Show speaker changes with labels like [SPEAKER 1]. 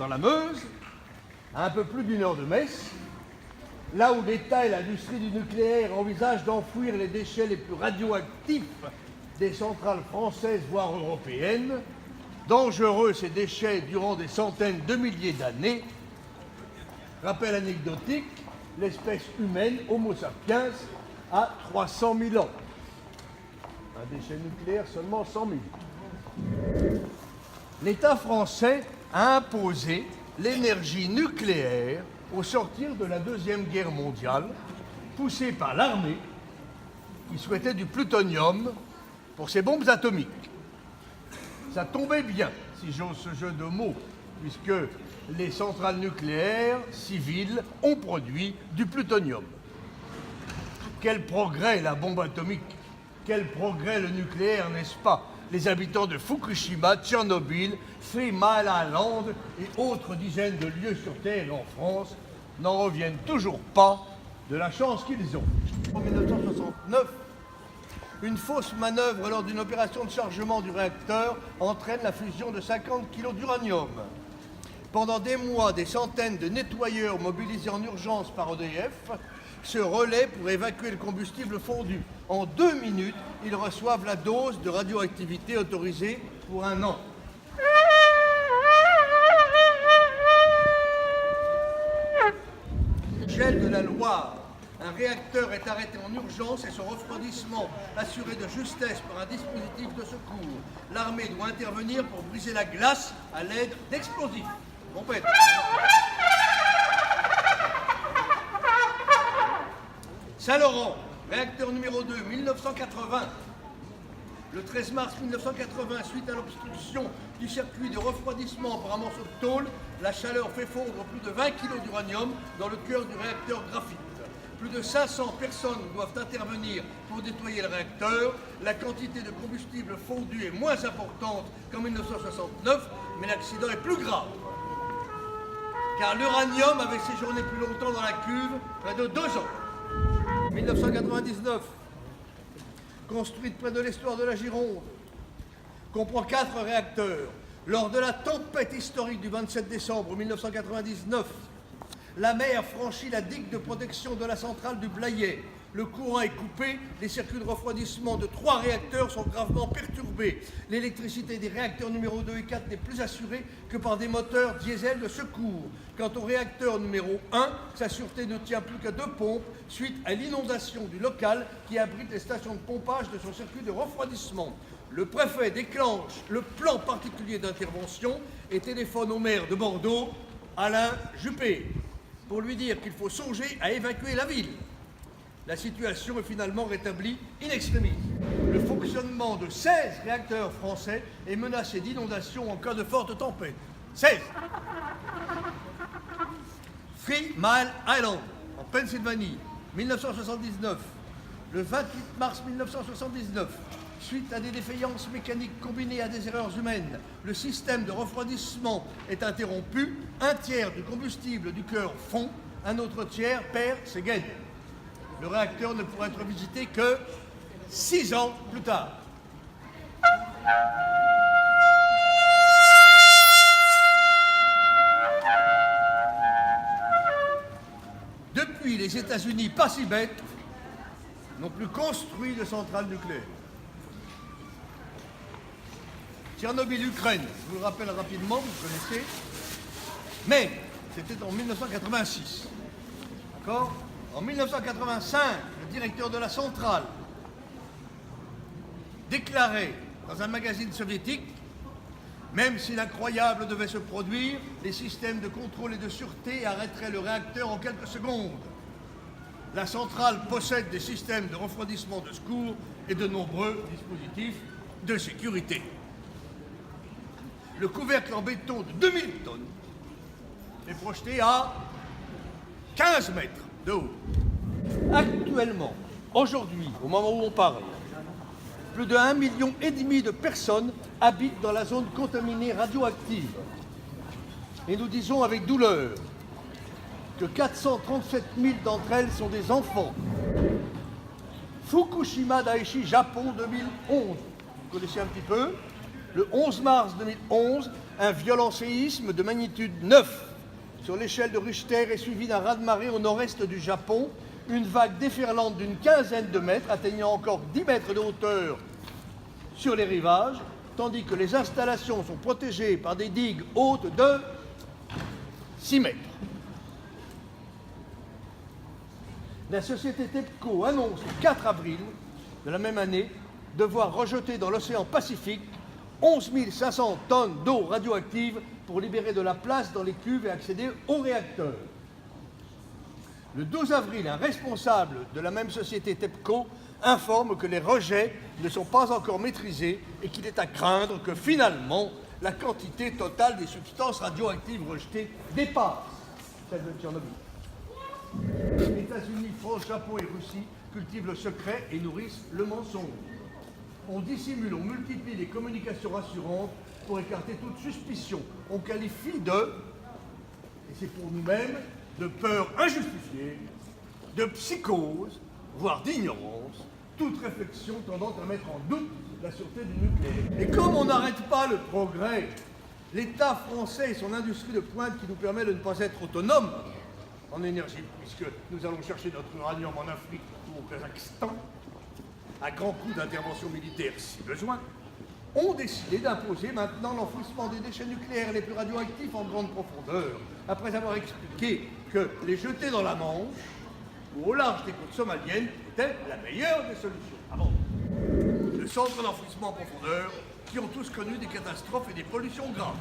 [SPEAKER 1] la Meuse, à un peu plus d'une heure de Metz, là où l'État et l'industrie du nucléaire envisagent d'enfouir les déchets les plus radioactifs des centrales françaises, voire européennes, dangereux ces déchets durant des centaines de milliers d'années. Rappel anecdotique, l'espèce humaine, Homo sapiens, a 300 000 ans. Un déchet nucléaire, seulement 100 000. L'État français a imposé l'énergie nucléaire au sortir de la Deuxième Guerre mondiale, poussé par l'armée qui souhaitait du plutonium pour ses bombes atomiques. Ça tombait bien, si j'ose ce jeu de mots, puisque les centrales nucléaires civiles ont produit du plutonium. Quel progrès la bombe atomique, quel progrès le nucléaire, n'est-ce pas? Les habitants de Fukushima, Tchernobyl, Three Mile Island et autres dizaines de lieux sur Terre et en France n'en reviennent toujours pas de la chance qu'ils ont. En 1969, une fausse manœuvre lors d'une opération de chargement du réacteur entraîne la fusion de 50 kg d'uranium. Pendant des mois, des centaines de nettoyeurs mobilisés en urgence par EDF se relaient pour évacuer le combustible fondu. En 2 minutes, ils reçoivent la dose de radioactivité autorisée pour 1 an. Gel de la Loire. Un réacteur est arrêté en urgence et son refroidissement assuré de justesse par un dispositif de secours. L'armée doit intervenir pour briser la glace à l'aide d'explosifs. Compète. Saint-Laurent, réacteur numéro 2, 1980. Le 13 mars 1980, suite à l'obstruction du circuit de refroidissement par un morceau de tôle, la chaleur fait fondre plus de 20 kg d'uranium dans le cœur du réacteur graphite. Plus de 500 personnes doivent intervenir pour nettoyer le réacteur. La quantité de combustible fondu est moins importante qu'en 1969, mais l'accident est plus grave. Car l'uranium avait séjourné plus longtemps dans la cuve, près de 2 ans. 1999, construite près de l'estuaire de la Gironde, comprend 4 réacteurs. Lors de la tempête historique du 27 décembre 1999, la mer franchit la digue de protection de la centrale du Blayais. Le courant est coupé, les circuits de refroidissement de 3 réacteurs sont gravement perturbés. L'électricité des réacteurs numéro 2 et 4 n'est plus assurée que par des moteurs diesel de secours. Quant au réacteur numéro 1, sa sûreté ne tient plus qu'à 2 pompes suite à l'inondation du local qui abrite les stations de pompage de son circuit de refroidissement. Le préfet déclenche le plan particulier d'intervention et téléphone au maire de Bordeaux, Alain Juppé, pour lui dire qu'il faut songer à évacuer la ville. La situation est finalement rétablie in extremis. Le fonctionnement de 16 réacteurs français est menacé d'inondation en cas de forte tempête. 16. Three Mile Island, en Pennsylvanie, 1979. Le 28 mars 1979, suite à des défaillances mécaniques combinées à des erreurs humaines, le système de refroidissement est interrompu. 1/3 du combustible du cœur fond, un autre tiers perd ses gaines. Le réacteur ne pourra être visité que 6 ans plus tard. Depuis, les États-Unis, pas si bêtes, n'ont plus construit de centrales nucléaires. Tchernobyl, Ukraine, je vous le rappelle rapidement, vous connaissez, mais c'était en 1986. D'accord ? En 1985, le directeur de la centrale déclarait dans un magazine soviétique « Même si l'incroyable devait se produire, les systèmes de contrôle et de sûreté arrêteraient le réacteur en quelques secondes. La centrale possède des systèmes de refroidissement de secours et de nombreux dispositifs de sécurité. » Le couvercle en béton de 2000 tonnes est projeté à 15 mètres de haut. Actuellement, aujourd'hui, au moment où on parle, plus de 1,5 million de personnes habitent dans la zone contaminée radioactive. Et nous disons avec douleur que 437 000 d'entre elles sont des enfants. Fukushima Daiichi, Japon, 2011. Vous connaissez un petit peu. Le 11 mars 2011, un violent séisme de magnitude 9 sur l'échelle de Richter est suivi d'un raz-de-marée au nord-est du Japon, une vague déferlante d'une quinzaine de mètres, atteignant encore 10 mètres de hauteur sur les rivages, tandis que les installations sont protégées par des digues hautes de 6 mètres. La société TEPCO annonce le 4 avril de la même année devoir rejeter dans l'océan Pacifique 11 500 tonnes d'eau radioactive pour libérer de la place dans les cuves et accéder aux réacteurs. Le 12 avril, un responsable de la même société TEPCO informe que les rejets ne sont pas encore maîtrisés et qu'il est à craindre que finalement la quantité totale des substances radioactives rejetées dépasse celle de Tchernobyl. Les États-Unis, France, Japon et Russie cultivent le secret et nourrissent le mensonge. On dissimule, on multiplie les communications rassurantes pour écarter toute suspicion. On qualifie de, et c'est pour nous-mêmes, de peur injustifiée, de psychose, voire d'ignorance, toute réflexion tendant à mettre en doute la sûreté du nucléaire. Et comme on n'arrête pas le progrès, l'État français et son industrie de pointe qui nous permet de ne pas être autonome en énergie, puisque nous allons chercher notre uranium en Afrique ou au Kazakhstan, à grands coups d'intervention militaire si besoin, ont décidé d'imposer maintenant l'enfouissement des déchets nucléaires les plus radioactifs en grande profondeur, après avoir expliqué que les jeter dans la Manche ou au large des côtes somaliennes était la meilleure des solutions. Avant, le centre d'enfouissement en profondeur qui ont tous connu des catastrophes et des pollutions graves.